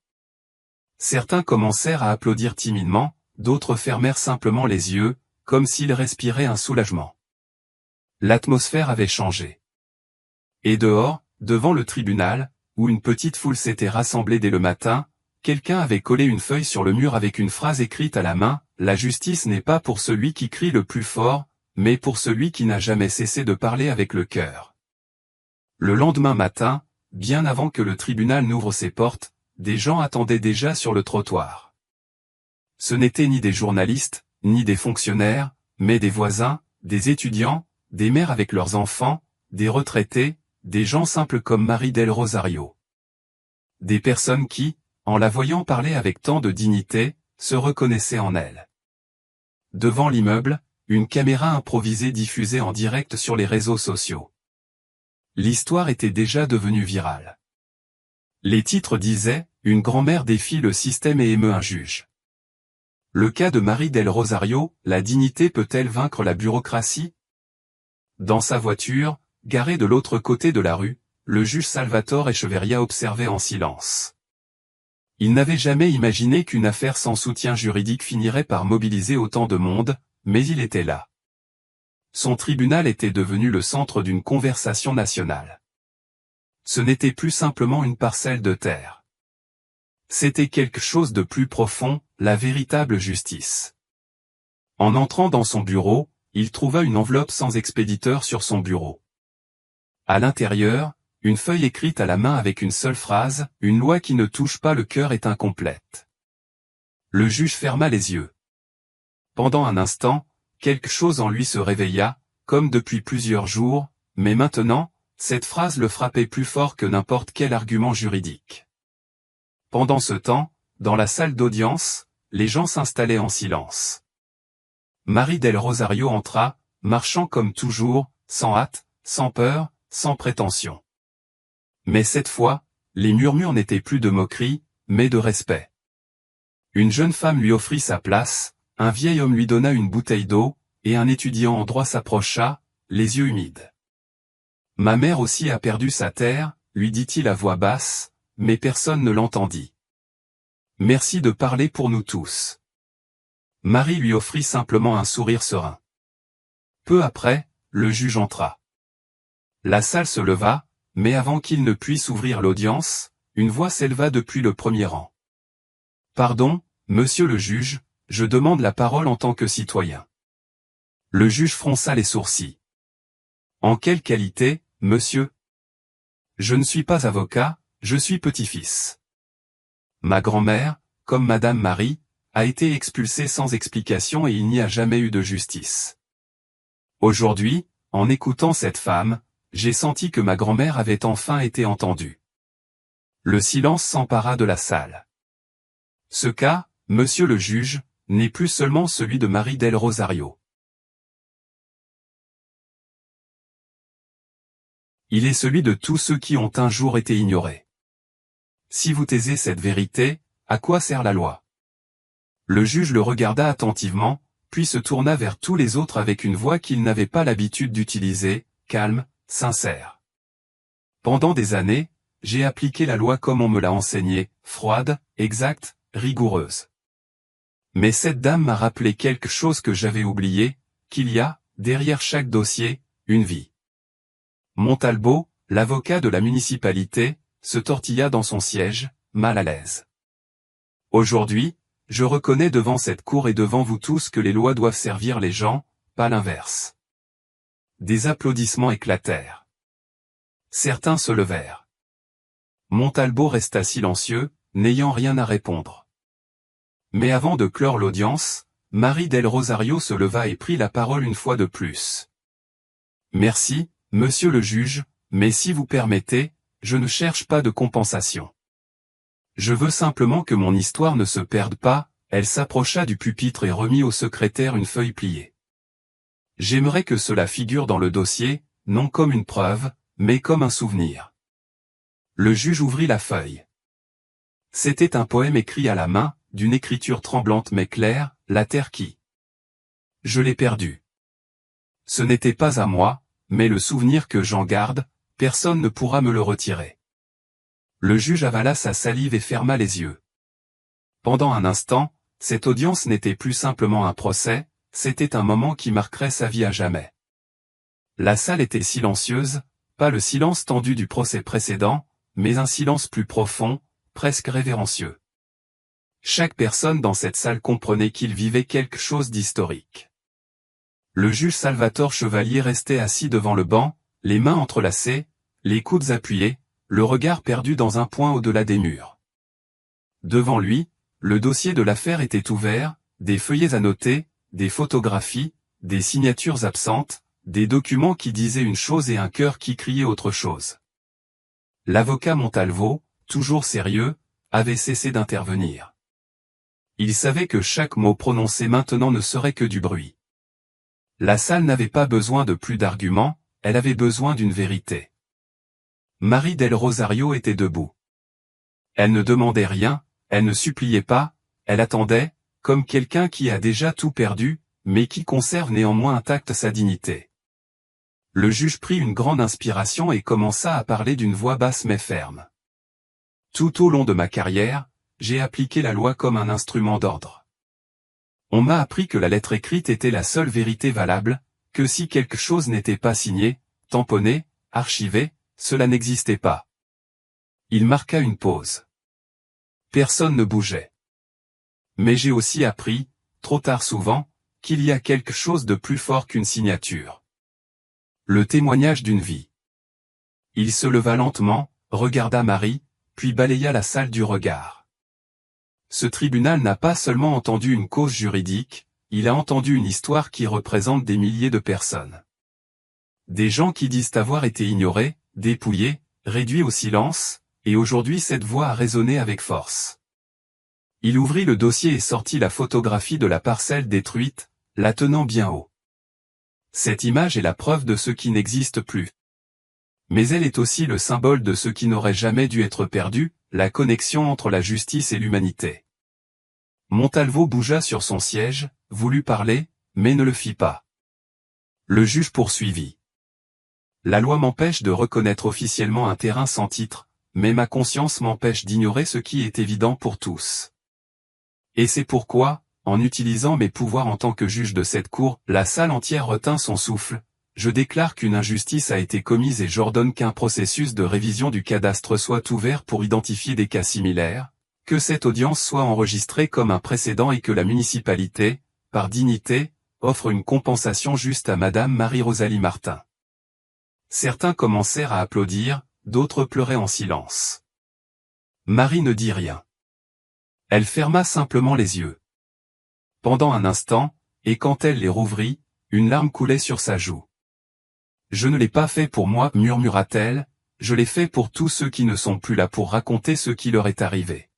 Certains commencèrent à applaudir timidement, d'autres fermèrent simplement les yeux, comme s'ils respiraient un soulagement. L'atmosphère avait changé. Et dehors, devant le tribunal, où une petite foule s'était rassemblée dès le matin, quelqu'un avait collé une feuille sur le mur avec une phrase écrite à la main, « La justice n'est pas pour celui qui crie le plus fort, mais pour celui qui n'a jamais cessé de parler avec le cœur. » Le lendemain matin, bien avant que le tribunal n'ouvre ses portes, des gens attendaient déjà sur le trottoir. Ce n'étaient ni des journalistes, ni des fonctionnaires, mais des voisins, des étudiants, des mères avec leurs enfants, des retraités, des gens simples comme Marie del Rosario. Des personnes qui, en la voyant parler avec tant de dignité, se reconnaissaient en elle. Devant l'immeuble, une caméra improvisée diffusait en direct sur les réseaux sociaux. L'histoire était déjà devenue virale. Les titres disaient « Une grand-mère défie le système et émeut un juge ». Le cas de Marie del Rosario, la dignité peut-elle vaincre la bureaucratie? Dans sa voiture, garée de l'autre côté de la rue, le juge Salvatore Echeverria observait en silence. Il n'avait jamais imaginé qu'une affaire sans soutien juridique finirait par mobiliser autant de monde, mais il était là. Son tribunal était devenu le centre d'une conversation nationale. Ce n'était plus simplement une parcelle de terre. C'était quelque chose de plus profond, la véritable justice. En entrant dans son bureau, il trouva une enveloppe sans expéditeur sur son bureau. À l'intérieur, une feuille écrite à la main avec une seule phrase, « Une loi qui ne touche pas le cœur est incomplète ». Le juge ferma les yeux. Pendant un instant, quelque chose en lui se réveilla, comme depuis plusieurs jours, mais maintenant, cette phrase le frappait plus fort que n'importe quel argument juridique. Pendant ce temps, dans la salle d'audience, les gens s'installaient en silence. Marie del Rosario entra, marchant comme toujours, sans hâte, sans peur, sans prétention. Mais cette fois, les murmures n'étaient plus de moquerie, mais de respect. Une jeune femme lui offrit sa place, un vieil homme lui donna une bouteille d'eau, et un étudiant en droit s'approcha, les yeux humides. « Ma mère aussi a perdu sa terre, » lui dit-il à voix basse, mais personne ne l'entendit. « Merci de parler pour nous tous. » Marie lui offrit simplement un sourire serein. Peu après, le juge entra. La salle se leva, mais avant qu'il ne puisse ouvrir l'audience, une voix s'éleva depuis le premier rang. « Pardon, monsieur le juge, je demande la parole en tant que citoyen. » Le juge fronça les sourcils. « En quelle qualité, monsieur ? » ?»« Je ne suis pas avocat, je suis petit-fils. Ma grand-mère, comme Madame Marie, a été expulsée sans explication et il n'y a jamais eu de justice. Aujourd'hui, en écoutant cette femme, j'ai senti que ma grand-mère avait enfin été entendue. » Le silence s'empara de la salle. Ce cas, monsieur le juge, n'est plus seulement celui de Marie del Rosario. Il est celui de tous ceux qui ont un jour été ignorés. Si vous taisez cette vérité, à quoi sert la loi? Le juge le regarda attentivement, puis se tourna vers tous les autres avec une voix qu'il n'avait pas l'habitude d'utiliser, calme, sincère. Pendant des années, j'ai appliqué la loi comme on me l'a enseigné, froide, exacte, rigoureuse. Mais cette dame m'a rappelé quelque chose que j'avais oublié, qu'il y a, derrière chaque dossier, une vie. Montalvo, l'avocat de la municipalité, se tortilla dans son siège, mal à l'aise. Aujourd'hui, je reconnais devant cette cour et devant vous tous que les lois doivent servir les gens, pas l'inverse. Des applaudissements éclatèrent. Certains se levèrent. Montalvo resta silencieux, n'ayant rien à répondre. Mais avant de clore l'audience, Marie del Rosario se leva et prit la parole une fois de plus. Merci, monsieur le juge, mais si vous permettez, je ne cherche pas de compensation. Je veux simplement que mon histoire ne se perde pas. Elle s'approcha du pupitre et remit au secrétaire une feuille pliée. J'aimerais que cela figure dans le dossier, non comme une preuve, mais comme un souvenir. Le juge ouvrit la feuille. C'était un poème écrit à la main, d'une écriture tremblante mais claire, la terre qui. Je l'ai perdue. Ce n'était pas à moi, mais le souvenir que j'en garde, personne ne pourra me le retirer. Le juge avala sa salive et ferma les yeux. Pendant un instant, cette audience n'était plus simplement un procès, c'était un moment qui marquerait sa vie à jamais. La salle était silencieuse, pas le silence tendu du procès précédent, mais un silence plus profond, presque révérencieux. Chaque personne dans cette salle comprenait qu'il vivait quelque chose d'historique. Le juge Salvatore Chevalier restait assis devant le banc, les mains entrelacées, les coudes appuyés, le regard perdu dans un point au-delà des murs. Devant lui, le dossier de l'affaire était ouvert, des feuillets annotés, des photographies, des signatures absentes, des documents qui disaient une chose et un cœur qui criait autre chose. L'avocat Montalvo, toujours sérieux, avait cessé d'intervenir. Il savait que chaque mot prononcé maintenant ne serait que du bruit. La salle n'avait pas besoin de plus d'arguments, elle avait besoin d'une vérité. Marie del Rosario était debout. Elle ne demandait rien, elle ne suppliait pas, elle attendait, comme quelqu'un qui a déjà tout perdu, mais qui conserve néanmoins intacte sa dignité. Le juge prit une grande inspiration et commença à parler d'une voix basse mais ferme. Tout au long de ma carrière, j'ai appliqué la loi comme un instrument d'ordre. On m'a appris que la lettre écrite était la seule vérité valable, que si quelque chose n'était pas signé, tamponné, archivé, cela n'existait pas. Il marqua une pause. Personne ne bougeait. Mais j'ai aussi appris, trop tard souvent, qu'il y a quelque chose de plus fort qu'une signature. Le témoignage d'une vie. Il se leva lentement, regarda Marie, puis balaya la salle du regard. Ce tribunal n'a pas seulement entendu une cause juridique, il a entendu une histoire qui représente des milliers de personnes. Des gens qui disent avoir été ignorés, dépouillés, réduits au silence, et aujourd'hui cette voix a résonné avec force. Il ouvrit le dossier et sortit la photographie de la parcelle détruite, la tenant bien haut. Cette image est la preuve de ce qui n'existe plus. Mais elle est aussi le symbole de ce qui n'aurait jamais dû être perdu, la connexion entre la justice et l'humanité. Montalvo bougea sur son siège, voulut parler, mais ne le fit pas. Le juge poursuivit. La loi m'empêche de reconnaître officiellement un terrain sans titre, mais ma conscience m'empêche d'ignorer ce qui est évident pour tous. Et c'est pourquoi, en utilisant mes pouvoirs en tant que juge de cette cour, la salle entière retint son souffle. Je déclare qu'une injustice a été commise et j'ordonne qu'un processus de révision du cadastre soit ouvert pour identifier des cas similaires, que cette audience soit enregistrée comme un précédent et que la municipalité, par dignité, offre une compensation juste à Madame Marie-Rosalie Martin. Certains commencèrent à applaudir, d'autres pleuraient en silence. Marie ne dit rien. Elle ferma simplement les yeux. Pendant un instant, et quand elle les rouvrit, une larme coulait sur sa joue. « Je ne l'ai pas fait pour moi, murmura-t-elle, je l'ai fait pour tous ceux qui ne sont plus là pour raconter ce qui leur est arrivé. »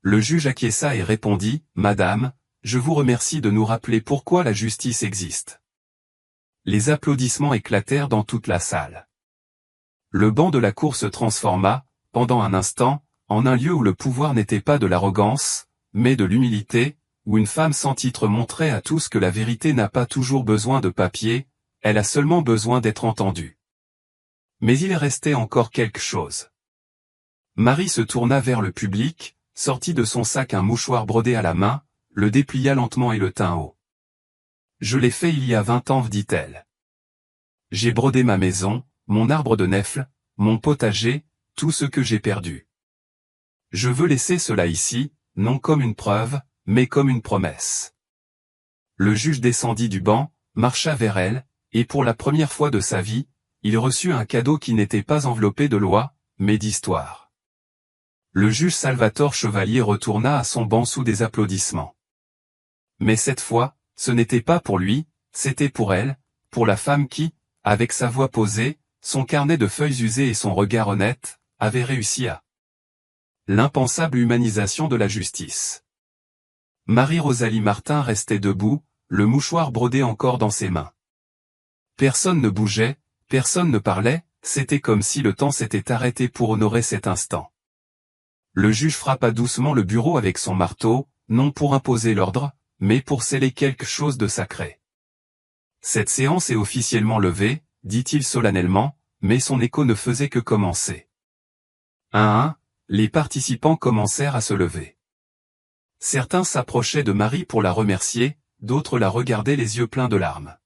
Le juge acquiesça et répondit, « Madame, je vous remercie de nous rappeler pourquoi la justice existe. » Les applaudissements éclatèrent dans toute la salle. Le banc de la cour se transforma, pendant un instant, en un lieu où le pouvoir n'était pas de l'arrogance, mais de l'humilité, où une femme sans titre montrait à tous que la vérité n'a pas toujours besoin de papier, elle a seulement besoin d'être entendue. Mais il restait encore quelque chose. Marie se tourna vers le public, sortit de son sac un mouchoir brodé à la main, le déplia lentement et le tint haut. « Je l'ai fait il y a 20 ans, dit-elle. J'ai brodé ma maison, mon arbre de nèfles, mon potager, tout ce que j'ai perdu. Je veux laisser cela ici, non comme une preuve, mais comme une promesse. » Le juge descendit du banc, marcha vers elle, et pour la première fois de sa vie, il reçut un cadeau qui n'était pas enveloppé de loi, mais d'histoire. Le juge Salvatore Chevalier retourna à son banc sous des applaudissements. Mais cette fois, ce n'était pas pour lui, c'était pour elle, pour la femme qui, avec sa voix posée, son carnet de feuilles usées et son regard honnête, avait réussi à l'impensable humanisation de la justice. Marie-Rosalie Martin restait debout, le mouchoir brodé encore dans ses mains. Personne ne bougeait, personne ne parlait, c'était comme si le temps s'était arrêté pour honorer cet instant. Le juge frappa doucement le bureau avec son marteau, non pour imposer l'ordre, mais pour sceller quelque chose de sacré. Cette séance est officiellement levée, dit-il solennellement, mais son écho ne faisait que commencer. Un à un, les participants commencèrent à se lever. Certains s'approchaient de Marie pour la remercier, d'autres la regardaient les yeux pleins de larmes.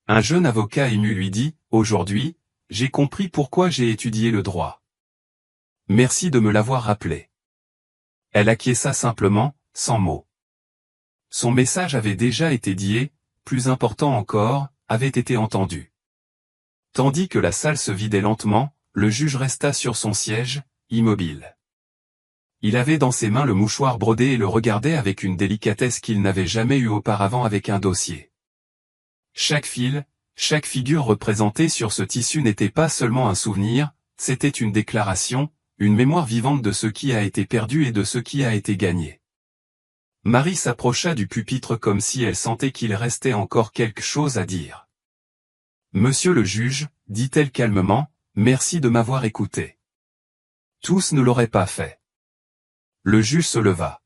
Un jeune avocat ému lui dit, « Aujourd'hui, j'ai compris pourquoi j'ai étudié le droit. Merci de me l'avoir rappelé. » Elle acquiesça simplement, sans mots. Son message avait déjà été dit et, plus important encore, avait été entendu. Tandis que la salle se vidait lentement, le juge resta sur son siège, immobile. Il avait dans ses mains le mouchoir brodé et le regardait avec une délicatesse qu'il n'avait jamais eue auparavant avec un dossier. Chaque fil, chaque figure représentée sur ce tissu n'était pas seulement un souvenir, c'était une déclaration, une mémoire vivante de ce qui a été perdu et de ce qui a été gagné. Marie s'approcha du pupitre comme si elle sentait qu'il restait encore quelque chose à dire. « Monsieur le juge, dit-elle calmement, merci de m'avoir écouté. Tous ne l'auraient pas fait. » Le juge se leva.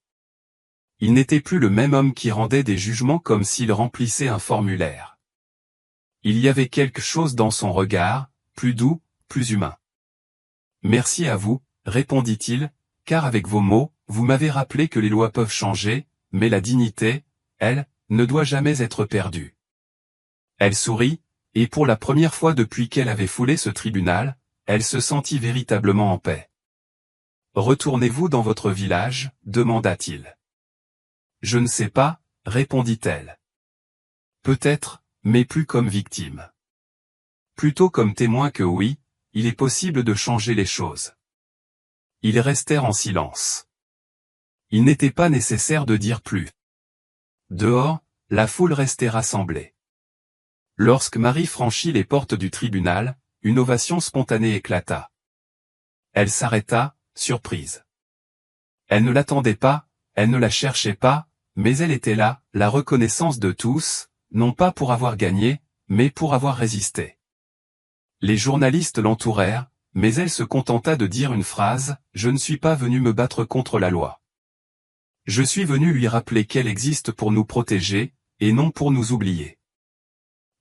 Il n'était plus le même homme qui rendait des jugements comme s'il remplissait un formulaire. Il y avait quelque chose dans son regard, plus doux, plus humain. « Merci à vous, répondit-il, car avec vos mots, vous m'avez rappelé que les lois peuvent changer, mais la dignité, elle, ne doit jamais être perdue. » Elle sourit, et pour la première fois depuis qu'elle avait foulé ce tribunal, elle se sentit véritablement en paix. « Retournez-vous dans votre village ?» demanda-t-il. « Je ne sais pas, répondit-elle. Peut-être, mais plus comme victime. Plutôt comme témoin que oui, il est possible de changer les choses. » Ils restèrent en silence. Il n'était pas nécessaire de dire plus. Dehors, la foule restait rassemblée. Lorsque Marie franchit les portes du tribunal, une ovation spontanée éclata. Elle s'arrêta, surprise. Elle ne l'attendait pas, elle ne la cherchait pas, mais elle était là, la reconnaissance de tous, non pas pour avoir gagné, mais pour avoir résisté. Les journalistes l'entourèrent, mais elle se contenta de dire une phrase, « Je ne suis pas venu me battre contre la loi. Je suis venu lui rappeler qu'elle existe pour nous protéger, et non pour nous oublier. »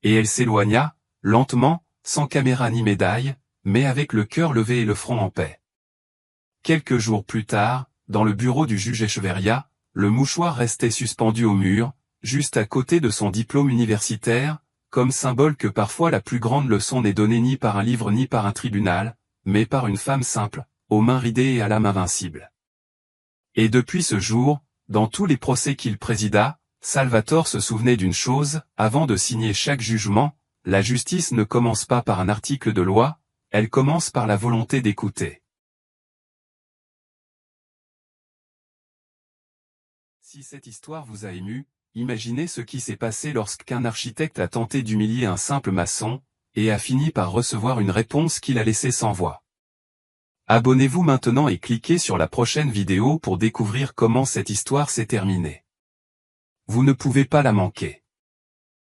Et elle s'éloigna, lentement, sans caméra ni médaille, mais avec le cœur levé et le front en paix. Quelques jours plus tard, dans le bureau du juge Echeverria, le mouchoir restait suspendu au mur, juste à côté de son diplôme universitaire, comme symbole que parfois la plus grande leçon n'est donnée ni par un livre ni par un tribunal, mais par une femme simple, aux mains ridées et à l'âme invincible. Et depuis ce jour, dans tous les procès qu'il présida, Salvatore se souvenait d'une chose, avant de signer chaque jugement, la justice ne commence pas par un article de loi, elle commence par la volonté d'écouter. Si cette histoire vous a ému, imaginez ce qui s'est passé lorsqu'un architecte a tenté d'humilier un simple maçon, et a fini par recevoir une réponse qui l'a laissé sans voix. Abonnez-vous maintenant et cliquez sur la prochaine vidéo pour découvrir comment cette histoire s'est terminée. Vous ne pouvez pas la manquer.